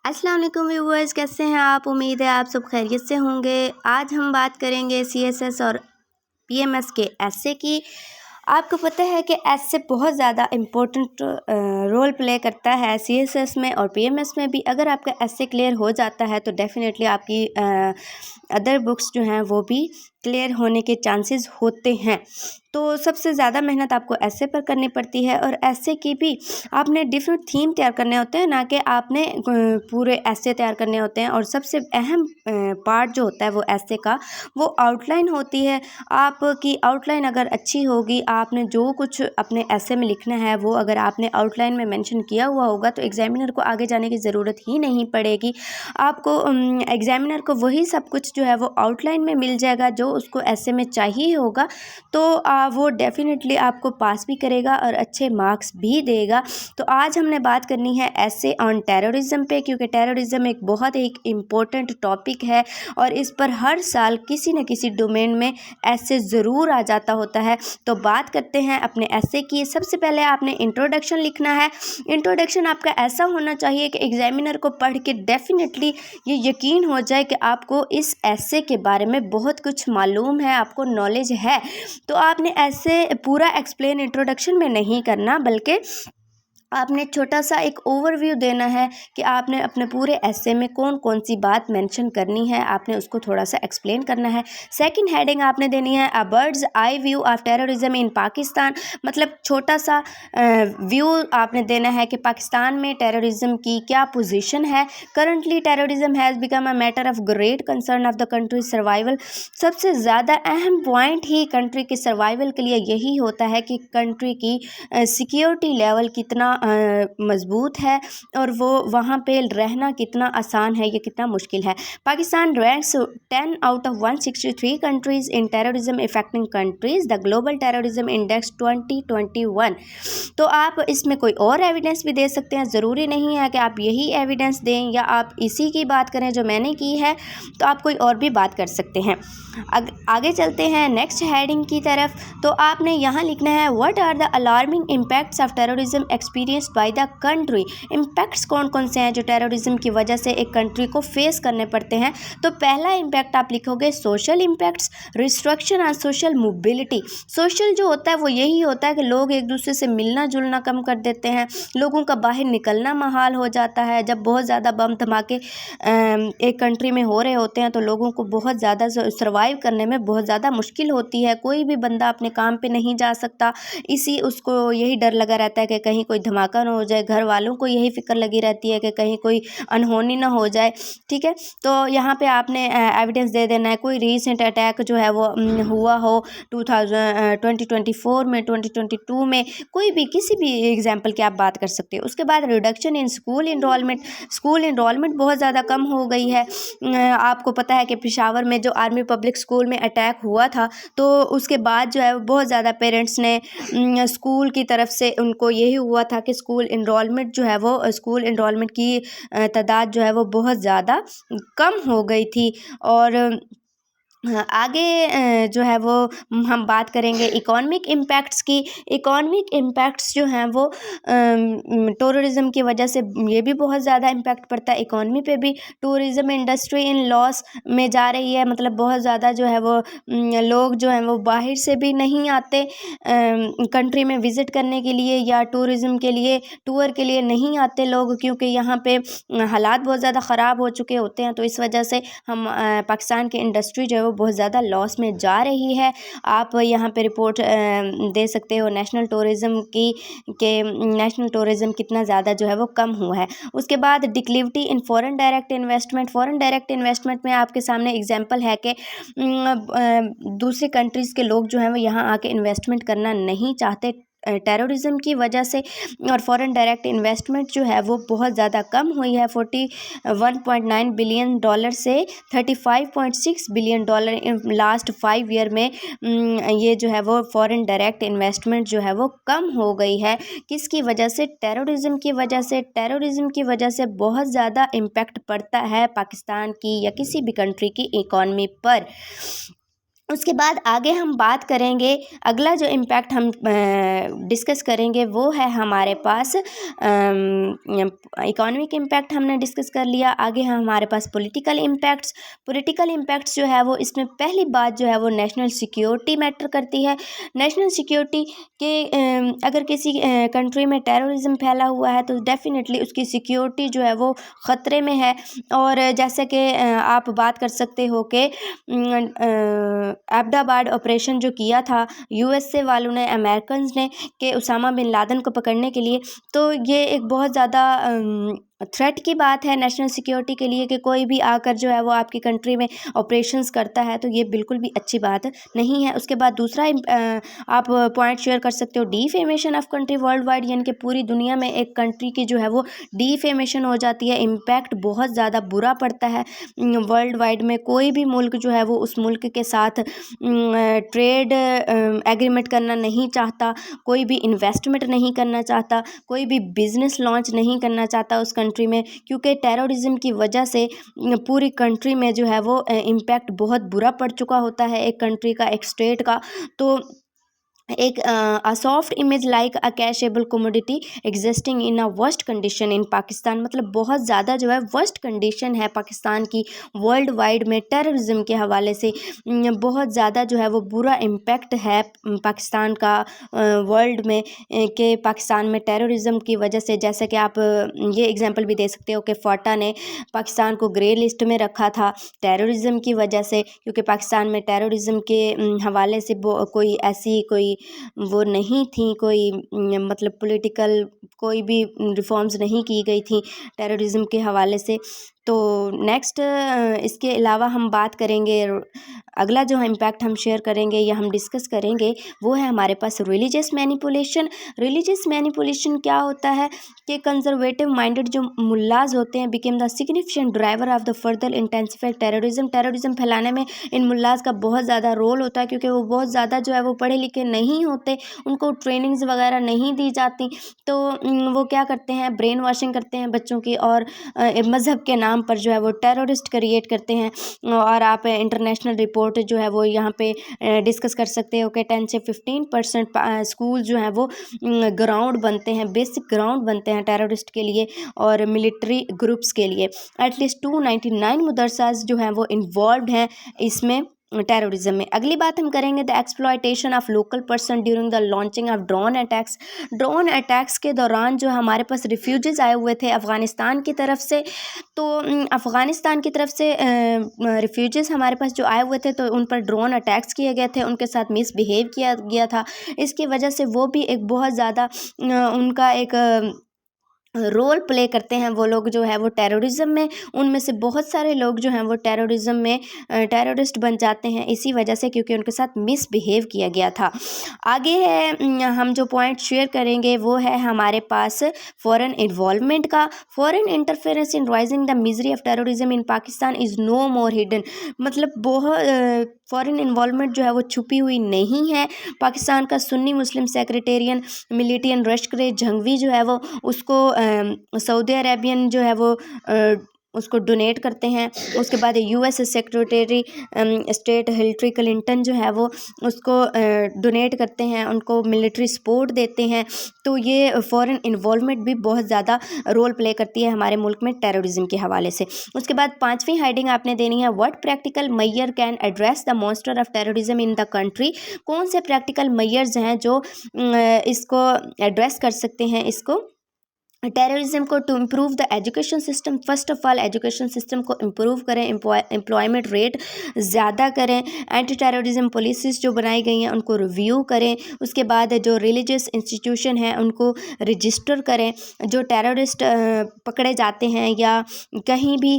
अस्सलाम वालेकुम व्यूअर्स, कैसे हैं आप। उम्मीद है आप सब खैरियत से होंगे। आज हम बात करेंगे सीएसएस और पीएमएस के एस्से की। आपको पता है कि एस्से बहुत ज़्यादा इम्पोर्टेंट रोल प्ले करता है सीएसएस में और पीएमएस में भी। अगर आपका एस्से क्लियर हो जाता है तो डेफिनेटली आपकी अदर बुक्स जो हैं वो भी क्लियर होने के चांसेस होते हैं। तो सबसे ज़्यादा मेहनत आपको एस्से पर करनी पड़ती है और एस्से की भी आपने डिफरेंट थीम तैयार करने होते हैं, ना कि आपने पूरे एस्से तैयार करने होते हैं। और सबसे अहम पार्ट जो होता है वो एस्से का, वो आउटलाइन होती है। आपकी आउटलाइन अगर अच्छी होगी, आपने जो कुछ अपने एस्से में लिखना है वो अगर आपने आउटलाइन में मेंशन किया हुआ होगा तो एग्जामिनर को आगे जाने की ज़रूरत ही नहीं पड़ेगी। आपको एग्जामिनर को वही सब कुछ जो है वो आउटलाइन में मिल जाएगा जो उसको एस्से में चाहिए होगा। तो वो डेफिनेटली आपको पास भी करेगा और अच्छे मार्क्स भी देगा। तो आज हमने बात करनी है एस्से ऑन टेररिज्म पे, क्योंकि टेररिज्म एक बहुत एक इम्पोर्टेंट टॉपिक है और इस पर हर साल किसी न किसी डोमेन में एस्से ज़रूर आ जाता होता है। तो बात करते हैं अपने एस्से की। सबसे पहले आपने इंट्रोडक्शन लिखना है। इंट्रोडक्शन आपका ऐसा होना चाहिए कि एग्जामिनर को पढ़ के डेफिनेटली ये यकीन हो जाए कि आपको इस एस्से के बारे में बहुत कुछ मालूम है, आपको नॉलेज है। तो आपने ऐसे पूरा एक्सप्लेन इंट्रोडक्शन में नहीं करना, बल्कि आपने छोटा सा एक ओवरव्यू देना है कि आपने अपने पूरे एस्से में कौन कौन सी बात मेंशन करनी है, आपने उसको थोड़ा सा एक्सप्लेन करना है। सेकंड हेडिंग आपने देनी है a bird's eye view of terrorism in Pakistan. मतलब छोटा सा व्यू आपने देना है कि पाकिस्तान में टेररिज्म की क्या पोजीशन है। Currently terrorism has become a matter of great concern of the country survival. सबसे ज़्यादा अहम पॉइंट ही कंट्री के सर्वाइवल के लिए यही होता है कि कंट्री की सिक्योरिटी लेवल कितना मज़बूत है और वो वहाँ पे रहना कितना आसान है, ये कितना मुश्किल है। Pakistan ranks 10 out of 163 countries in terrorism affecting countries the global terrorism index 2021। तो आप इसमें कोई और एविडेंस भी दे सकते हैं, ज़रूरी नहीं है कि आप यही एविडेंस दें या आप इसी की बात करें जो मैंने की है, तो आप कोई और भी बात कर सकते हैं। आगे चलते हैं नेक्स्ट हेडिंग की तरफ। तो आपने यहाँ लिखना है what are the alarming impacts of terrorism experienced by the country. Impacts कौन कौन से हैं जो टेररिज्म की वजह से एक कंट्री को फेस करने पड़ते हैं। तो पहला इम्पैक्ट आप लिखोगे social impacts, restriction on social mobility. Social जो होता है वो यही होता है कि लोग एक दूसरे से मिलना जुलना कम कर देते हैं, लोगों का बाहर निकलना महाल हो जाता है। जब बहुत ज़्यादा बम धमाके एक कंट्री में हो रहे होते हैं तो लोगों को बहुत ज़्यादा सर्वाइव करने में बहुत ज़्यादा मुश्किल होती है। कोई भी बंदा अपने काम पे नहीं जा सकता, उसको यही डर लगा रहता है कि कहीं कोई धमाका ना हो जाए। घर वालों को यही फिक्र लगी रहती है कि कहीं कोई अनहोनी ना हो जाए। ठीक है, तो यहाँ पे आपने एविडेंस दे देना है। कोई रीसेंट अटैक जो है वो हुआ हो 2024 में, 2022 में, कोई भी किसी भी एग्जाम्पल की आप बात कर सकते हो। उसके बाद reduction in school enrolment. School enrolment बहुत ज़्यादा कम हो गई है। आपको पता है कि पेशावर में जो आर्मी पब्लिक स्कूल में अटैक हुआ था, तो उसके बाद जो है बहुत ज़्यादा पेरेंट्स ने स्कूल की तरफ से उनको यही हुआ था कि स्कूल इनरोलमेंट जो है वो स्कूल इनरोलमेंट की तादाद जो है वो बहुत ज़्यादा कम हो गई थी। और हाँ, आगे जो है वो हम बात करेंगे इकोनॉमिक इम्पैक्ट्स की। इकोनॉमिक इम्पैक्ट्स जो हैं वो टूरिज़्म की वजह से ये भी बहुत ज़्यादा इम्पैक्ट पड़ता है इकोनॉमी पे भी। टूरिज़्म इंडस्ट्री इन लॉस में जा रही है, मतलब बहुत ज़्यादा जो है वो लोग जो हैं वो बाहर से भी नहीं आते कंट्री में विज़िट करने के लिए या टूरिज़्म के लिए, टूर के लिए नहीं आते लोग, क्योंकि यहाँ पे हालात बहुत ज़्यादा ख़राब हो चुके होते हैं। तो इस वजह से हम पाकिस्तान की इंडस्ट्री जो है वो बहुत ज़्यादा लॉस में जा रही है। आप यहाँ पे रिपोर्ट दे सकते हो नेशनल टूरिज़्म की, कि नेशनल टूरिज़्म कितना ज़्यादा जो है वो कम हुआ है। उसके बाद declivity in foreign direct investment. Foreign direct investment में आपके सामने एग्जांपल है कि दूसरी कंट्रीज़ के लोग जो हैं वो यहाँ आके इन्वेस्टमेंट करना नहीं चाहते टेररिज्म की वजह से। और फॉरेन डायरेक्ट इन्वेस्टमेंट जो है वो बहुत ज़्यादा कम हुई है। 41.9 बिलियन डॉलर से 35.6 billion dollar in last 5 year में ये जो है वो फॉरेन डायरेक्ट इन्वेस्टमेंट जो है वो कम हो गई है। किसकी वजह से? टेररिज्म की वजह से। टेररिज्म की वजह से बहुत ज़्यादा इम्पैक्ट पड़ता है पाकिस्तान की या किसी भी कंट्री की इकॉनमी पर। उसके बाद आगे हम बात करेंगे, अगला जो इम्पैक्ट हम डिस्कस करेंगे वो है हमारे पास इकोनॉमिक इम्पैक्ट हमने डिस्कस कर लिया। आगे है हमारे पास पॉलिटिकल इम्पैक्ट्स। पॉलिटिकल इम्पैक्ट्स जो है वो इसमें पहली बात जो है वो नेशनल सिक्योरिटी मैटर करती है। नेशनल सिक्योरिटी के अगर किसी कंट्री में टेररिज्म फैला हुआ है तो डेफिनेटली उसकी सिक्योरिटी जो है वो ख़तरे में है। और जैसे कि आप बात कर सकते हो कि अहमदाबाद ऑपरेशन जो किया था यूएसए वालों ने, अमेरिकन्स ने, कि उसामा बिन लादेन को पकड़ने के लिए, तो ये एक बहुत ज़्यादा थ्रेट की बात है नेशनल सिक्योरिटी के लिए कि कोई भी आकर जो है वो आपकी कंट्री में ऑपरेशंस करता है, तो ये बिल्कुल भी अच्छी बात नहीं है। उसके बाद दूसरा आप पॉइंट शेयर कर सकते हो, defamation of country world wide, यानी कि पूरी दुनिया में एक कंट्री की जो है वो डिफेमेशन हो जाती है, इम्पैक्ट बहुत ज़्यादा बुरा पड़ता है वर्ल्ड वाइड में। कोई भी मुल्क जो है वो उस मुल्क के साथ ट्रेड एग्रीमेंट करना नहीं चाहता, कोई भी इन्वेस्टमेंट नहीं करना चाहता, कोई भी बिज़नेस लॉन्च नहीं करना चाहता उस कंट्री में, क्योंकि टेररिज्म की वजह से पूरी कंट्री में जो है वो इम्पैक्ट बहुत बुरा पड़ चुका होता है एक कंट्री का, एक स्टेट का। तो एक soft image like a cashable commodity existing in a worst condition in Pakistan, मतलब बहुत ज़्यादा जो है वर्स्ट कंडीशन है पाकिस्तान की वर्ल्ड वाइड में टेररिज्म के हवाले से। बहुत ज़्यादा जो है वो बुरा इम्पैक्ट है पाकिस्तान का वर्ल्ड में, कि पाकिस्तान में टेररिज्म की वजह से, जैसे कि आप ये एग्जांपल भी दे सकते हो कि फ़ाटा ने पाकिस्तान को ग्रे लिस्ट में रखा था टेररिज्म की वजह से, क्योंकि पाकिस्तान में टेररिज्म के हवाले से कोई ऐसी कोई वो नहीं थी, कोई मतलब पॉलिटिकल कोई भी रिफॉर्म्स नहीं की गई थी टेररिज्म के हवाले से। तो नेक्स्ट इसके अलावा हम बात करेंगे, अगला जो इम्पैक्ट हम शेयर करेंगे या हम डिस्कस करेंगे वो है हमारे पास रिलीजियस मैनिपुलेशन। रिलीजियस मैनिपुलेशन क्या होता है कि कंजर्वेटिव माइंडेड जो मुल्लाज होते हैं became the significant driver of the further intensified terrorism. Terrorism फैलाने में इन मुल्लाज का बहुत ज़्यादा रोल होता है, क्योंकि वो बहुत ज़्यादा जो है वो पढ़े लिखे नहीं होते, उनको ट्रेनिंग्स वगैरह नहीं दी जाती, तो वो क्या करते हैं, ब्रेन वॉशिंग करते हैं बच्चों की, और मज़हब के नाम पर जो है वो टेररिस्ट क्रिएट करते हैं। और आप इंटरनेशनल रिपोर्ट जो है वो यहाँ पे डिस्कस कर सकते हो कि 10 से 15% स्कूल जो हैं वो ग्राउंड बनते हैं, बेसिक ग्राउंड बनते हैं टेररिस्ट के लिए और मिलिट्री ग्रुप्स के लिए। एटलीस्ट 299 मदरसाज जो हैं वो इन्वॉल्व हैं इसमें टेररिज्म में। अगली बात हम करेंगे the exploitation of local person during the launching of drone attacks. Drone attacks के दौरान जो हमारे पास रिफ्यूजीज़ आए हुए थे अफ़गानिस्तान की तरफ से, तो अफ़गानिस्तान की तरफ से रिफ्यूजीज़ हमारे पास जो आए हुए थे, तो उन पर ड्रोन अटैक्स किए गए थे, उनके साथ मिसबिहेव किया गया था। इसकी वजह से वो भी एक बहुत ज़्यादा उनका एक रोल प्ले करते हैं वो लोग जो है वो टेररिज्म में। उनमें से बहुत सारे लोग जो हैं वो टेररिज्म में टेररिस्ट बन जाते हैं इसी वजह से, क्योंकि उनके साथ मिसबिहेव किया गया था। आगे है हम जो पॉइंट शेयर करेंगे वो है हमारे पास फॉरेन इन्वॉल्वमेंट का। Foreign interference in rising the misery of terrorism in Pakistan is no more hidden, मतलब बहुत फॉरेन इन्वॉल्वमेंट जो है वो छुपी हुई नहीं है। पाकिस्तान का सुन्नी मुस्लिम सेक्रेटेरियन मिलिटियन लश्कर जंगवी जो है वो उसको सऊदी अरेबियन जो है वो उसको डोनेट करते हैं। उसके बाद US secretary state Hillary Clinton जो है वो उसको डोनेट करते हैं, उनको मिलिट्री सपोर्ट देते हैं। तो ये फॉरेन इन्वॉल्वमेंट भी बहुत ज़्यादा रोल प्ले करती है हमारे मुल्क में टेररिज्म के हवाले से। उसके बाद 5वीं हेडिंग आपने देनी है, what practical measure can address the monster of terrorism in the country. कौन से प्रैक्टिकल मेजर्स हैं जो इसको एड्रेस कर सकते हैं इसको टेररिज्म को। To improve the education system, first of all education system को इम्प्रूव करें, एम्प्लॉयमेंट रेट ज़्यादा करें, एंटी टेररिज्म पॉलिसीज़ जो बनाई गई हैं उनको रिव्यू करें। उसके बाद जो रिलीजियस इंस्टीट्यूशन हैं उनको रजिस्टर करें, जो टेररिस्ट पकड़े जाते हैं या कहीं भी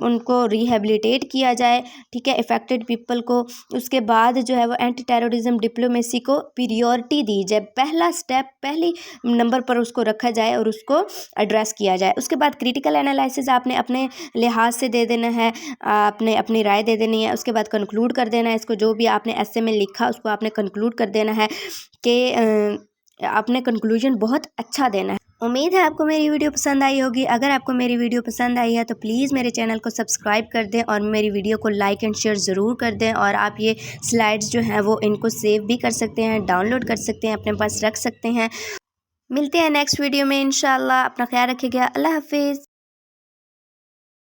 उनको रिहेबिलिटेट किया जाए, ठीक है, इफ़ेक्टेड पीपल को। उसके बाद जो है वो एंटी टेररिज्म डिप्लोमेसी को पीरियोरिटी दी जाए, पहला स्टेप पहली नंबर पर उसको रखा जाए और उसको एड्रेस किया जाए। उसके बाद क्रिटिकल एनालिसिस आपने अपने लिहाज से दे देना है, आपने अपनी राय दे देनी है। उसके बाद कंक्लूड कर देना है इसको, जो भी आपने एस्से में लिखा उसको आपने कंक्लूड कर देना है कि आपने कंक्लूजन बहुत अच्छा देना है। उम्मीद है आपको मेरी वीडियो पसंद आई होगी। अगर आपको मेरी वीडियो पसंद आई है तो प्लीज़ मेरे चैनल को सब्सक्राइब कर दें और मेरी वीडियो को लाइक एंड शेयर ज़रूर कर दें। और आप ये स्लाइड्स जो हैं वो इनको सेव भी कर सकते हैं, डाउनलोड कर सकते हैं, अपने पास रख सकते हैं। मिलते हैं नेक्स्ट वीडियो में इंशाल्लाह। अपना ख्याल रखिएगा। अल्लाह हाफिज़।